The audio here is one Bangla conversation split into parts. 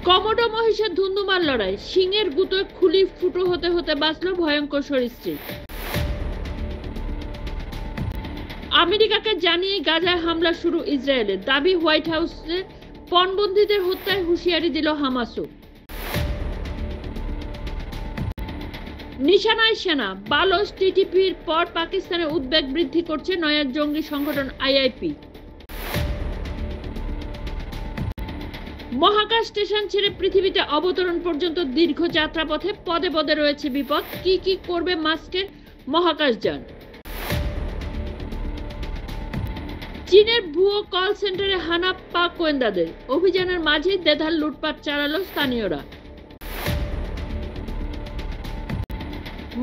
কমোডো মহিষের ধুন্ধুমার লড়াই, সিংহের গুঁতোয় খুলি ফুটো হতে হতে বাঁচল ভয়ঙ্কর সরীসৃপ। আমেরিকাকে জানিয়ে গাজায় হামলা শুরু ইসরায়েলের, দাবি হোয়াইট হাউসের পণবন্দীদের হত্যায় হুঁশিয়ারি দিল হামাসও। নিশানায় সেনা, বালোচ টিটিপির পর পাকিস্তানে উদ্বেগ বৃদ্ধি করছে নয়া জঙ্গি সংগঠন আইআইপি। মহাকাশ স্টেশন ছেড়ে পৃথিবীতে অবতরণ পর্যন্ত দীর্ঘ যাত্রাপথে পদে পদে রয়েছে বিপদ, কি কি করবে মাস্কের মহাকাশযান। চীনের ভুয়ো কল সেন্টারে হানা পাক গোয়েন্দাদের, অভিযানের মাঝেই দেদার লুটপাট চালালো স্থানীয়রা।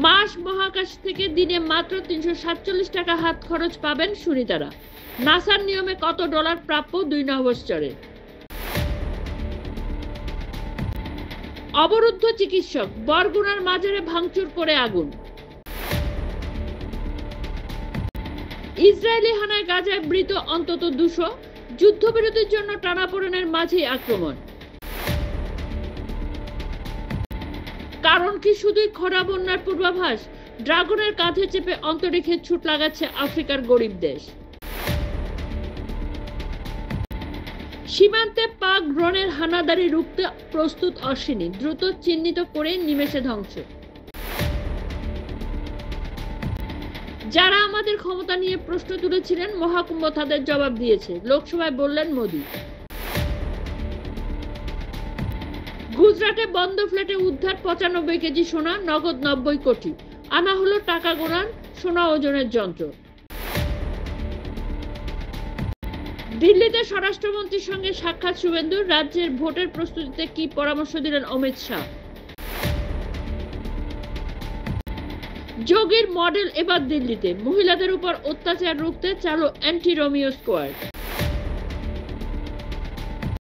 মার্স মহাকাশ থেকে দিনে মাত্র ৩৪৭ টাকা হাত খরচ পাবেন সুনিতারা। নাসার নিয়মে কত ডলার প্রাপ্য ২ নভশ্চরে। অবরুদ্ধ চিকিৎসক, বরগুনার মাজারে ভাঙচুর করে আগুন। ইসরায়েলি হানায় গাজায় মৃত অন্তত ২০০, যুদ্ধবিরতির জন্য টানাপোড়েনের মাঝেই আক্রমণ। কারণ কি শুধুই খরা বন্যার পূর্বাভাস? ড্রাগনের কাঁধে চেপে অন্তরিক্ষে ছুট লাগাচ্ছে আফ্রিকার গরিব দেশ। সীমান্তে পাক ড্রোনের হানাদারি রুখতে প্রস্তুত অশ্বিনী, দ্রুত চিহ্নিত করে নিমেষে ধ্বংস। যারা আমাদের ক্ষমতা নিয়ে প্রশ্ন তুলেছিলেন, মহাকুম্ভ তাদের জবাব দিয়েছে, লোকসভায় বললেন মোদি। গুজরাটে বন্ধ ফ্ল্যাটে উদ্ধার ৯৫ কেজি সোনা, নগদ ৯০ কোটি। আনা হলো টাকা গোনার সোনা ওজনের যন্ত্র। দিল্লিতে স্বরাষ্ট্রমন্ত্রীর সঙ্গে সাক্ষাৎ শুভেন্দুর, রাজ্যের ভোটের প্রস্তুতিতে কি পরামর্শ দিলেন অমিত শাহ। যোগীর মডেল এবার দিল্লিতে, মহিলাদের উপর অত্যাচার রুখতে চালু অ্যান্টি রোমিও স্কোয়াড।